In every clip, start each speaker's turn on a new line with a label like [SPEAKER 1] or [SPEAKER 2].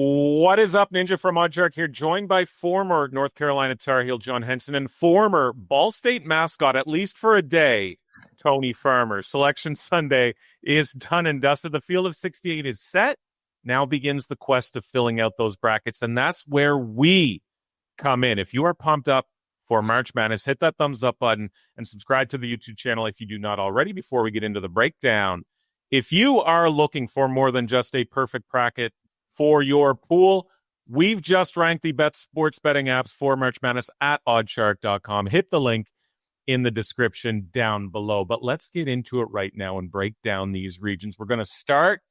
[SPEAKER 1] What is up, Ninja from Oddjark here, joined by former North Carolina Tar Heel John Henson and former Ball State mascot, at least for a day, Tony Farmer. Selection Sunday is done and dusted. The field of 68 is set. Now begins the quest of filling out those brackets, and that's where we come in. If you are pumped up for March Madness, hit that thumbs up button and subscribe to the YouTube channel if you do not already before we get into the breakdown. If you are looking for more than just a perfect bracket for your pool, we've just ranked the best sports betting apps for March Madness at oddshark.com. Hit the link in the description down below. But let's get into it right now and break down these regions. We're going to start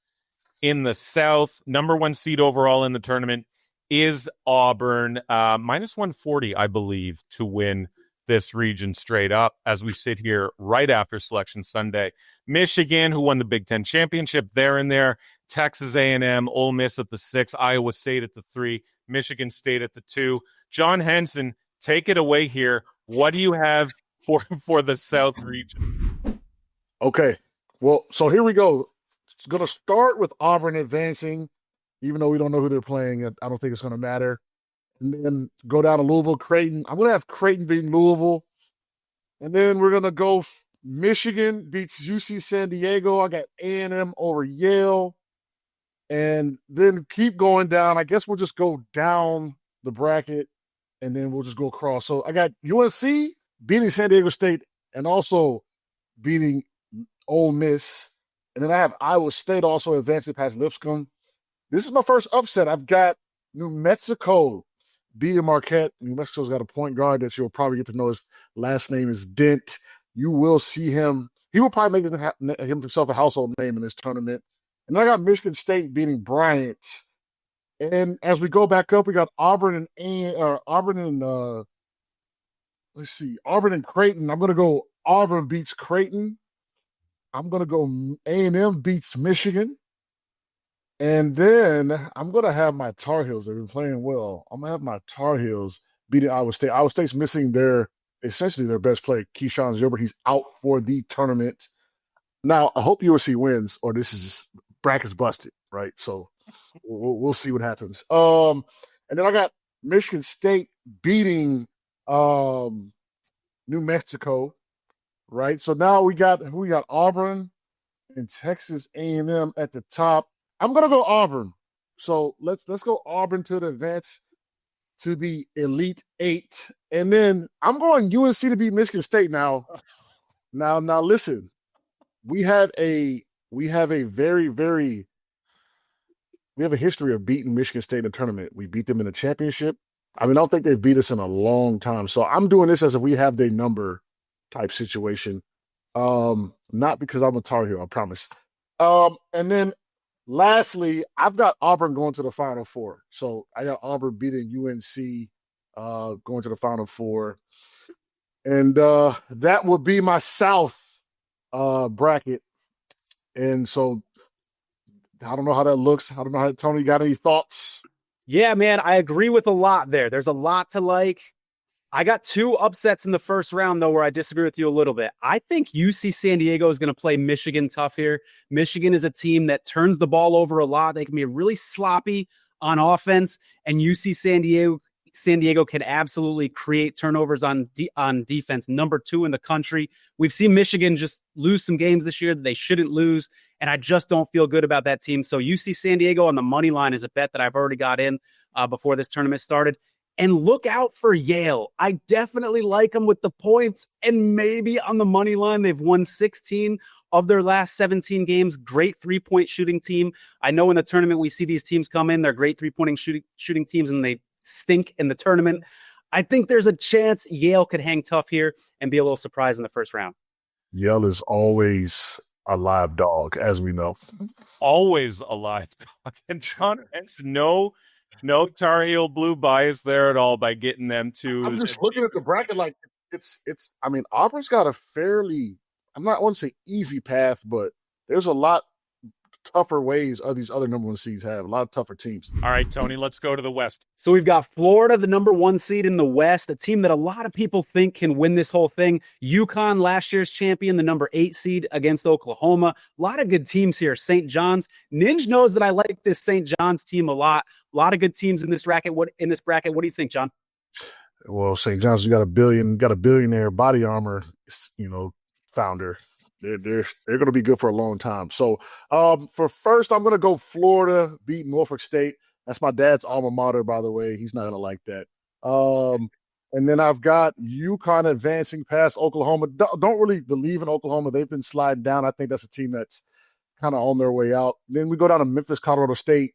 [SPEAKER 1] in the South. Number one seed overall in the tournament is Auburn, minus 140, I believe, to win this region straight up as we sit here right after Selection Sunday. Michigan, who won the Big Ten championship, they're in there. Texas A&M, Ole Miss at the 6, Iowa State at the 3, Michigan State at the 2. John Henson, take it away here. What do you have for the South region?
[SPEAKER 2] Okay, well, so here we go. It's going to start with Auburn advancing, even though we don't know who they're playing. I don't think it's going to matter. And then go down to Louisville, Creighton. I'm going to have Creighton beating Louisville. And then we're going to go Michigan beats UC San Diego. I got A&M over Yale. And then keep going down. I guess we'll just go down the bracket, and then we'll just go across. So I got UNC beating San Diego State and also beating Ole Miss. And then I have Iowa State also advancing past Lipscomb. This is my first upset. I've got New Mexico beating Marquette. New Mexico's got a point guard that you'll probably get to know. His last name is Dent. You will see him. He will probably make himself a household name in this tournament. And then I got Michigan State beating Bryant. And as we go back up, we got Auburn and Creighton. I'm going to go Auburn beats Creighton. I'm going to go A&M beats Michigan. And then I'm going to have my Tar Heels. They've been playing well. I'm going to have my Tar Heels beating Iowa State. Iowa State's missing essentially their best player, Keyshawn Gilbert. He's out for the tournament. Now, I hope USC wins, or this is bracket's busted, right? So we'll see what happens. And then I got Michigan State beating New Mexico, right? So now we got Auburn and Texas A&M at the top. I'm gonna go Auburn. So let's go Auburn to the advance to the Elite Eight, and then I'm going UNC to beat Michigan State now. Now listen, we have a history of beating Michigan State in the tournament. We beat them in the championship. I don't think they've beat us in a long time. So I'm doing this as if we have their number type situation. Not because I'm a Tar Heel, I promise. And then lastly, I've got Auburn going to the Final Four. So I got Auburn beating UNC, going to the Final Four. And that would be my South bracket. And so I don't know how that looks. I don't know how, Tony, got any thoughts?
[SPEAKER 3] Yeah, man, I agree with a lot there. There's a lot to like. I got two upsets in the first round, though, where I disagree with you a little bit. I think UC San Diego is going to play Michigan tough here. Michigan is a team that turns the ball over a lot. They can be really sloppy on offense, and UC San Diego can absolutely create turnovers on defense. Number 2 in the country. We've seen Michigan just lose some games this year that they shouldn't lose, and I just don't feel good about that team. So UC San Diego on the money line is a bet that I've already got in before this tournament started. And look out for Yale. I definitely like them with the points, and maybe on the money line. They've won 16 of their last 17 games. Great three-point shooting team. I know in the tournament we see these teams come in. They're great three-point shooting teams, and they stink in the tournament. I think there's a chance Yale could hang tough here and be a little surprised in the first round.
[SPEAKER 2] Yale is always a live dog, as we know.
[SPEAKER 1] Always a live dog. And John Henson, no Tar Heel blue bias there at all by getting them to.
[SPEAKER 2] I'm just looking at the bracket like it's. Auburn's got a fairly, I want to say easy path, but there's a lot tougher ways these other number one seeds have. A lot of tougher teams.
[SPEAKER 1] All right, Tony, let's go to the West.
[SPEAKER 3] So we've got Florida, the number one seed in the West, a team that a lot of people think can win this whole thing. UConn, last year's champion, the number 8 seed against Oklahoma. A lot of good teams here. St. John's. Ninja knows that I like this St. John's team a lot. A lot of good teams in this bracket. What do you think, John?
[SPEAKER 2] Well, St. John's got a billionaire body armor, founder. They're going to be good for a long time. So for first, I'm going to go Florida beating Norfolk State. That's my dad's alma mater, by the way. He's not going to like that. And then I've got UConn advancing past Oklahoma. Don't really believe in Oklahoma. They've been sliding down. I think that's a team that's kind of on their way out. Then we go down to Memphis, Colorado State.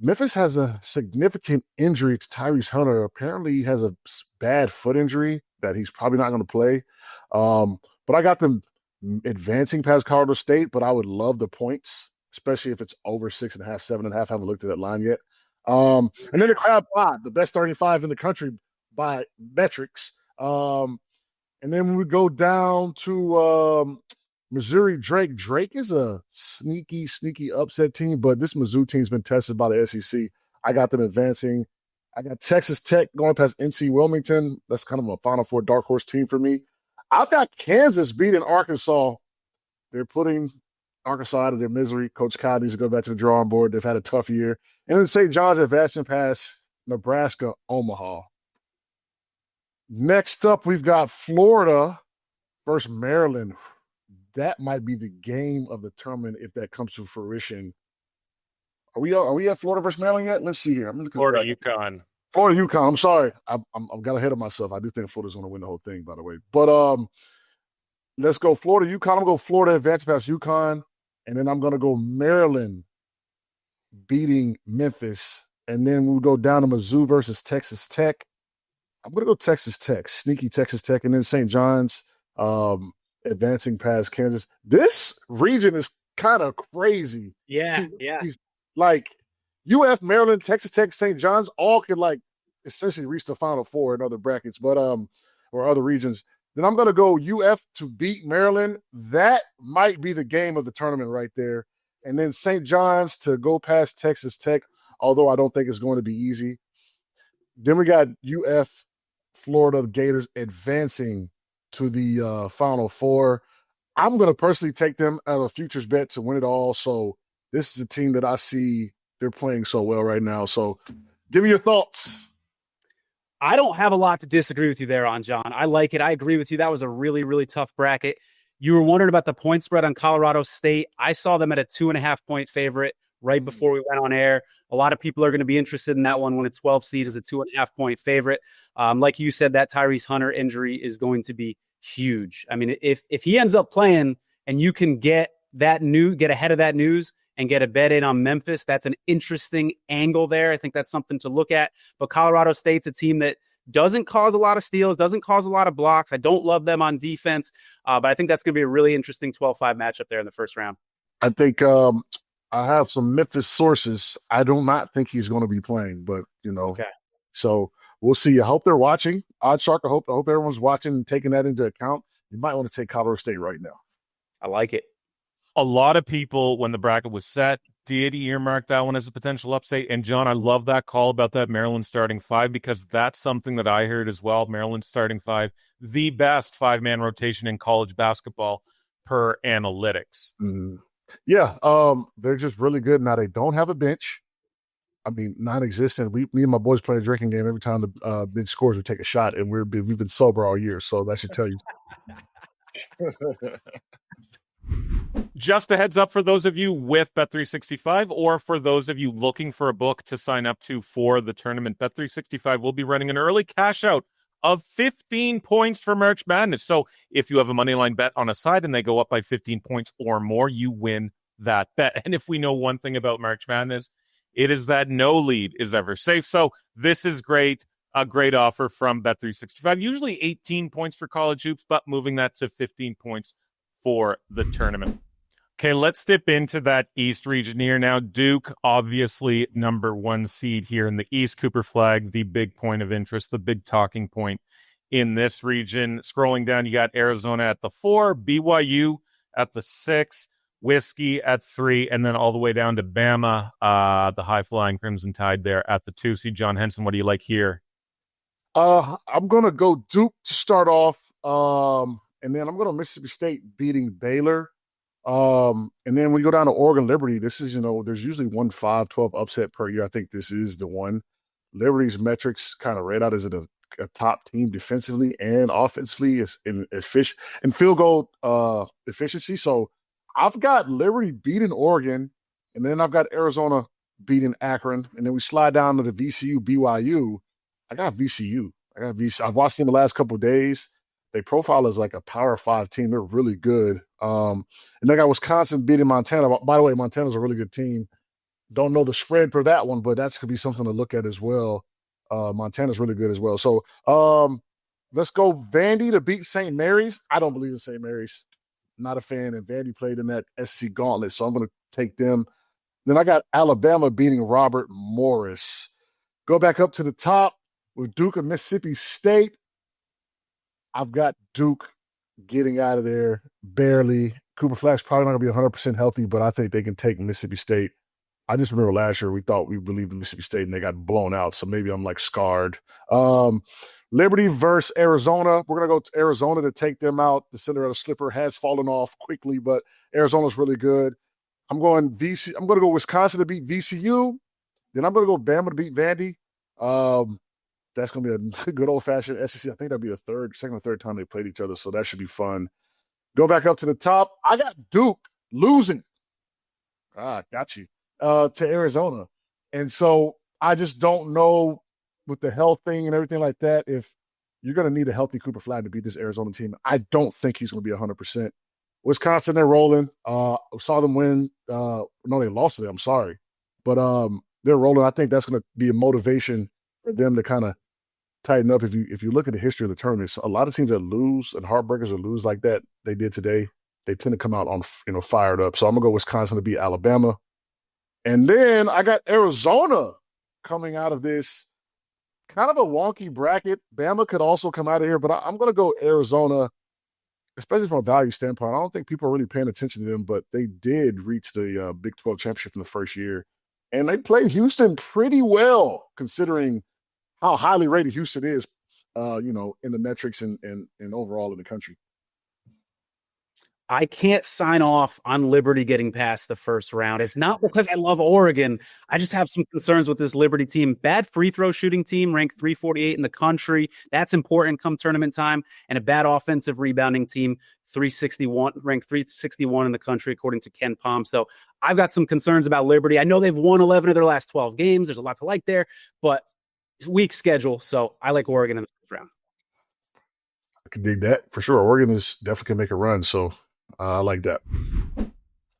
[SPEAKER 2] Memphis has a significant injury to Tyrese Hunter. Apparently, he has a bad foot injury that he's probably not going to play. But I got them advancing past Colorado State, but I would love the points, especially if it's over 6.5, 7.5. I haven't looked at that line yet. And then the Crab Pod, the best 35 in the country by metrics. And then when we go down to Missouri, Drake is a sneaky upset team, but this Mizzou team's been tested by the SEC. I got them advancing. I got Texas Tech going past NC Wilmington. That's kind of a Final Four dark horse team for me. I've got Kansas beating Arkansas. They're putting Arkansas out of their misery. Coach Kyle needs to go back to the drawing board. They've had a tough year. And then St. John's advancing past Nebraska, Omaha. Next up, we've got Florida versus Maryland. That might be the game of the tournament if that comes to fruition. Are we at Florida versus Maryland yet? Let's see here. I'm looking
[SPEAKER 1] Florida, UConn.
[SPEAKER 2] Florida, UConn. I'm sorry. I'm got ahead of myself. I do think Florida's going to win the whole thing, by the way. But let's go Florida, UConn. I'm going to go Florida advance past UConn. And then I'm going to go Maryland beating Memphis. And then we'll go down to Mizzou versus Texas Tech. I'm going to go Texas Tech, sneaky Texas Tech. And then St. John's advancing past Kansas. This region is kind of crazy.
[SPEAKER 3] Yeah.
[SPEAKER 2] He's like UF, Maryland, Texas Tech, St. John's all could essentially reach the Final Four in other brackets, but or other regions. Then I'm going to go UF to beat Maryland. That might be the game of the tournament right there. And then St. John's to go past Texas Tech, although I don't think it's going to be easy. Then we got UF, Florida Gators advancing to the Final Four. I'm going to personally take them as a futures bet to win it all. So this is a team that I see they're playing so well right now. So give me your thoughts.
[SPEAKER 3] I don't have a lot to disagree with you there on, John. I like it. I agree with you. That was a really, really tough bracket. You were wondering about the point spread on Colorado State. I saw them at a 2.5-point favorite right before we went on air. A lot of people are going to be interested in that one when a 12 seed is a 2.5-point favorite. Like you said, that Tyrese Hunter injury is going to be huge. I mean, if he ends up playing and you can get ahead of that news and get a bet in on Memphis, that's an interesting angle there. I think that's something to look at. But Colorado State's a team that doesn't cause a lot of steals, doesn't cause a lot of blocks. I don't love them on defense, but I think that's going to be a really interesting 12-5 matchup there in the first round.
[SPEAKER 2] I think I have some Memphis sources. I do not think he's going to be playing, but,
[SPEAKER 3] Okay.
[SPEAKER 2] So we'll see. I hope they're watching. Oddshark, I hope everyone's watching and taking that into account. You might want to take Colorado State right now.
[SPEAKER 3] I like it.
[SPEAKER 1] A lot of people, when the bracket was set, did earmark that one as a potential upset. And, John, I love that call about that Maryland starting 5 because that's something that I heard as well. Maryland starting 5, the best 5-man rotation in college basketball per analytics.
[SPEAKER 2] Mm-hmm. Yeah, they're just really good. Now, they don't have a bench. I mean, non-existent. Me and my boys play a drinking game every time the bench scores. We take a shot, and we've been sober all year, so that should tell you.
[SPEAKER 1] Just a heads up for those of you with Bet365 or for those of you looking for a book to sign up to for the tournament, Bet365 will be running an early cash out of 15 points for March Madness. So if you have a moneyline bet on a side and they go up by 15 points or more, you win that bet. And if we know one thing about March Madness, it is that no lead is ever safe. So this is great. A great offer from Bet365. Usually 18 points for college hoops, but moving that to 15 points for the tournament. Okay, let's dip into that East region here now. Duke, obviously number 1 seed here in the East. Cooper Flag, the big point of interest, the big talking point in this region. Scrolling down, you got Arizona at the 4, BYU at the 6, Whiskey at 3, and then all the way down to Bama, the high-flying Crimson Tide there at the 2 seed. John Henson, what do you like here?
[SPEAKER 2] I'm gonna go Duke to start off, and then I'm gonna Mississippi State beating Baylor. And then we go down to Oregon Liberty. This is, there's usually 5-12 upset per year. I think this is the one. Liberty's metrics kind of read out as a top team defensively and offensively in field goal efficiency. So I've got Liberty beating Oregon, and then I've got Arizona beating Akron, and then we slide down to the VCU BYU. I got VCU. I've watched them the last couple of days. They profile as like a Power 5 team. They're really good. And they got Wisconsin beating Montana. By the way, Montana's a really good team. Don't know the spread for that one, but that could be something to look at as well. Montana's really good as well. So let's go Vandy to beat St. Mary's. I don't believe in St. Mary's. Not a fan. And Vandy played in that SC gauntlet, so I'm going to take them. Then I got Alabama beating Robert Morris. Go back up to the top with Duke and Mississippi State. I've got Duke getting out of there barely. Cooper Flack's probably not going to be 100% healthy, but I think they can take Mississippi State. I just remember last year we believed in Mississippi State and they got blown out, so maybe I'm like scarred. Liberty versus Arizona. We're going to go to Arizona to take them out. The Cinderella slipper has fallen off quickly, but Arizona's really good. I'm going to go Wisconsin to beat VCU. Then I'm going to go Bama to beat Vandy. That's going to be a good old-fashioned SEC. I think that'll be the second or third time they played each other, so that should be fun. Go back up to the top. I got Duke losing. Got you. To Arizona. And so I just don't know with the health thing and everything like that, if you're going to need a healthy Cooper Flag to beat this Arizona team. I don't think he's going to be 100%. Wisconsin, they're rolling. Saw them win. No, they lost to them. I'm sorry. But they're rolling. I think that's going to be a motivation for them to kind of tighten up. If you look at the history of the tournaments, a lot of teams that lose and heartbreakers that lose like that, they did today, they tend to come out on fired up. So I'm going to go Wisconsin to beat Alabama. And then I got Arizona coming out of this kind of a wonky bracket. Bama could also come out of here, but I'm going to go Arizona, especially from a value standpoint. I don't think people are really paying attention to them, but they did reach the Big 12 championship in the first year. And they played Houston pretty well, considering how highly rated Houston is, in the metrics and overall in the country.
[SPEAKER 3] I can't sign off on Liberty getting past the first round. It's not because I love Oregon. I just have some concerns with this Liberty team. Bad free throw shooting team, ranked 348 in the country. That's important come tournament time. And a bad offensive rebounding team, 361, ranked 361 in the country, according to Ken Palm. So I've got some concerns about Liberty. I know they've won 11 of their last 12 games. There's a lot to like there, but it's a weak schedule. So I like Oregon in the first round.
[SPEAKER 2] I can dig that for sure. Oregon is definitely can make a run. So I like that.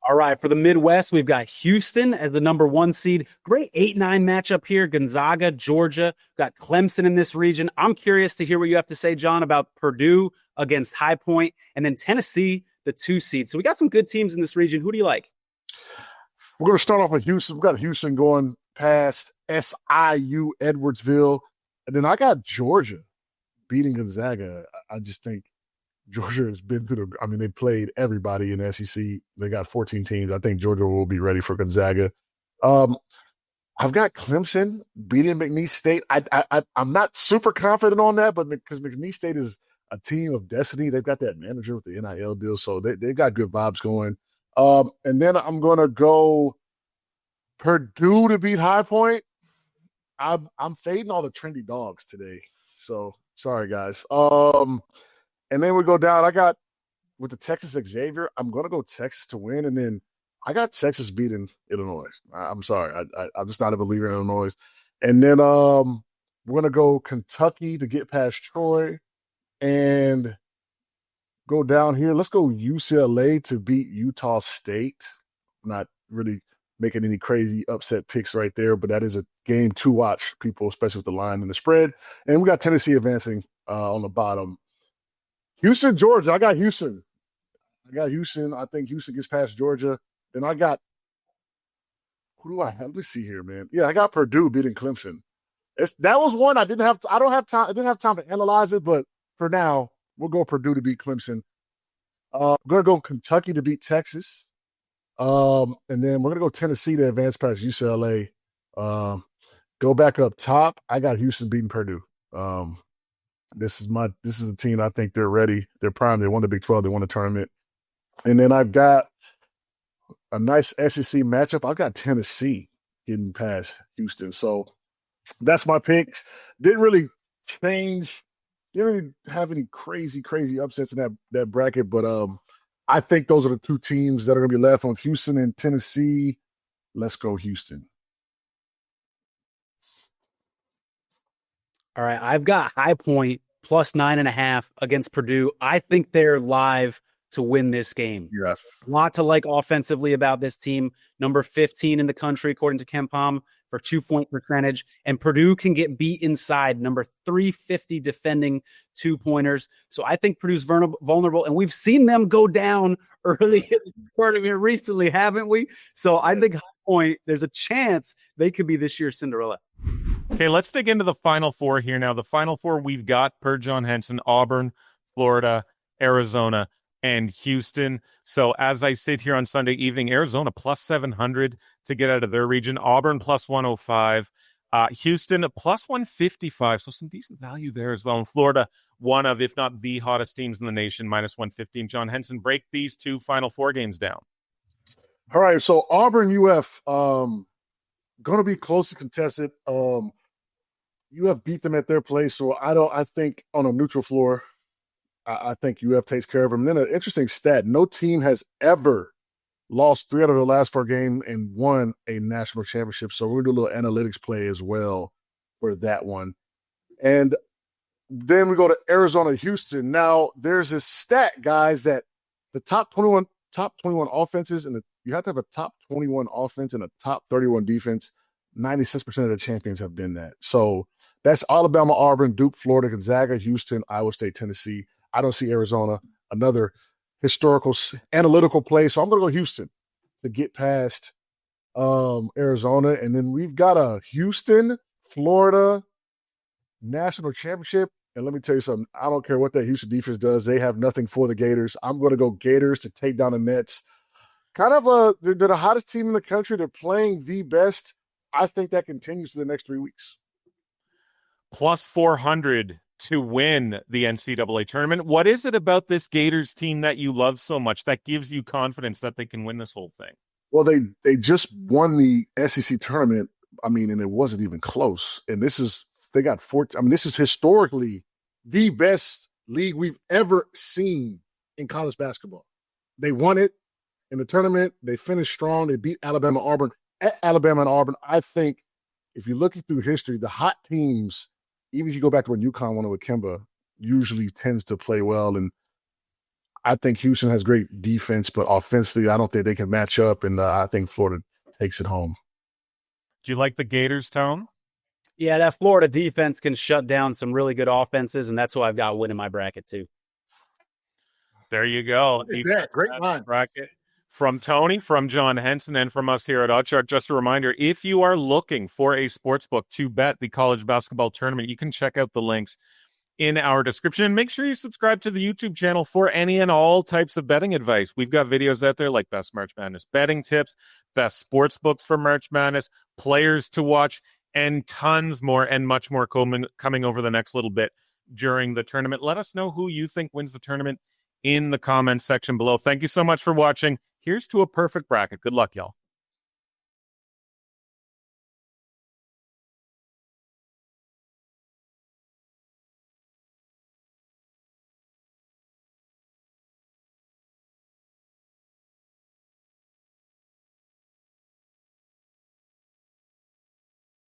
[SPEAKER 3] All right. For the Midwest, we've got Houston as the number 1 seed. Great 8-9 matchup here. Gonzaga, Georgia. We've got Clemson in this region. I'm curious to hear what you have to say, John, about Purdue against High Point, and then Tennessee, the 2 seed. So we got some good teams in this region. Who do you like?
[SPEAKER 2] We're going to start off with Houston. We've got Houston going past SIU Edwardsville. And then I got Georgia beating Gonzaga. I just think Georgia has been through they played everybody in the SEC. They got 14 teams. I think Georgia will be ready for Gonzaga. I've got Clemson beating McNeese State. I'm not super confident on that, but because McNeese State is a team of destiny, they've got that manager with the NIL deal, so they've got good vibes going. And then I'm going to go Purdue to beat High Point. I'm fading all the trendy dogs today, so sorry, guys. And then we go down. I got with the Texas Xavier. I'm going to go Texas to win. And then I got Texas beating Illinois. I'm sorry. I'm just not a believer in Illinois. And then we're going to go Kentucky to get past Troy and go down here. Let's go UCLA to beat Utah State. I'm not really making any crazy upset picks right there, but that is a game to watch, people, especially with the line and the spread. And we got Tennessee advancing on the bottom. Houston, Georgia. I got Houston. I think Houston gets past Georgia. Then I got who do I have? Let me see here, man. Yeah, I got Purdue beating Clemson. That was one I didn't have time to analyze it, but for now, we'll go Purdue to beat Clemson. I'm gonna go Kentucky to beat Texas. And then we're gonna go Tennessee to advance past UCLA. Go back up top. I got Houston beating Purdue. This is a team I think they're ready. They're primed. They won the Big 12. They won the tournament. And then I've got a nice SEC matchup. I've got Tennessee getting past Houston. So that's my picks. Didn't really change. Didn't really have any crazy upsets in that bracket. But I think those are the two teams that are going to be left on Houston and Tennessee. Let's go Houston.
[SPEAKER 3] All right, I've got High Point plus 9.5 against Purdue. I think they're live to win this game.
[SPEAKER 2] Yes.
[SPEAKER 3] A lot to like offensively about this team. Number 15 in the country, according to KenPom, for 2-point percentage. And Purdue can get beat inside, number 350 defending 2-pointers. So I think Purdue's vulnerable. And we've seen them go down early in the tournament recently, haven't we? So I think High Point, there's a chance they could be this year's Cinderella.
[SPEAKER 1] Okay, let's dig into the Final Four here now. The Final Four we've got, per John Henson, Auburn, Florida, Arizona, and Houston. So as I sit here on Sunday evening, Arizona plus 700 to get out of their region. Auburn plus 105. Houston plus 155. So some decent value there as well. And Florida, one of, if not the hottest teams in the nation, minus 115. John Henson, break these two Final Four games down.
[SPEAKER 2] All right, so Auburn UF going to be closely contested. UF beat them at their place, so I think on a neutral floor, I think UF takes care of them. And then an interesting stat: no team has ever lost 3 out of their last 4 games and won a national championship. So we're gonna do a little analytics play as well for that one. And then we go to Arizona, Houston. Now there's this stat, guys, that the top 21 offenses, and you have to have a top 21 offense and a top 31 defense. 96% of the champions have been that. So that's Alabama, Auburn, Duke, Florida, Gonzaga, Houston, Iowa State, Tennessee. I don't see Arizona, another historical analytical play. So I'm going to go Houston to get past Arizona. And then we've got a Houston, Florida national championship. And let me tell you something. I don't care what that Houston defense does. They have nothing for the Gators. I'm going to go Gators to take down the Nets. They're the hottest team in the country. They're playing the best. I think that continues for the next 3 weeks.
[SPEAKER 1] Plus 400 to win the NCAA tournament. What is it about this Gators team that you love so much that gives you confidence that they can win this whole thing?
[SPEAKER 2] Well, they just won the SEC tournament. I mean, and it wasn't even close. And they got 14. I mean, this is historically the best league we've ever seen in college basketball. They won it in the tournament. They finished strong. They beat Alabama, Auburn. At Alabama and Auburn, I think if you're looking through history, the hot teams, even if you go back to when UConn won it with Kemba, usually tends to play well. And I think Houston has great defense, but offensively, I don't think they can match up. And I think Florida takes it home.
[SPEAKER 1] Do you like the Gators, Tone?
[SPEAKER 3] Yeah, that Florida defense can shut down some really good offenses, and that's who I've got winning my bracket too.
[SPEAKER 1] There you go.
[SPEAKER 2] Great line.
[SPEAKER 1] Bracket. From Tony, from John Henson, and from us here at OddsShark, just a reminder, if you are looking for a sportsbook to bet the college basketball tournament, you can check out the links in our description. And make sure you subscribe to the YouTube channel for any and all types of betting advice. We've got videos out there like Best March Madness betting tips, best sportsbooks for March Madness, players to watch, and tons more and much more coming over the next little bit during the tournament. Let us know who you think wins the tournament in the comments section below. Thank you so much for watching. Here's to a perfect bracket. Good luck, y'all.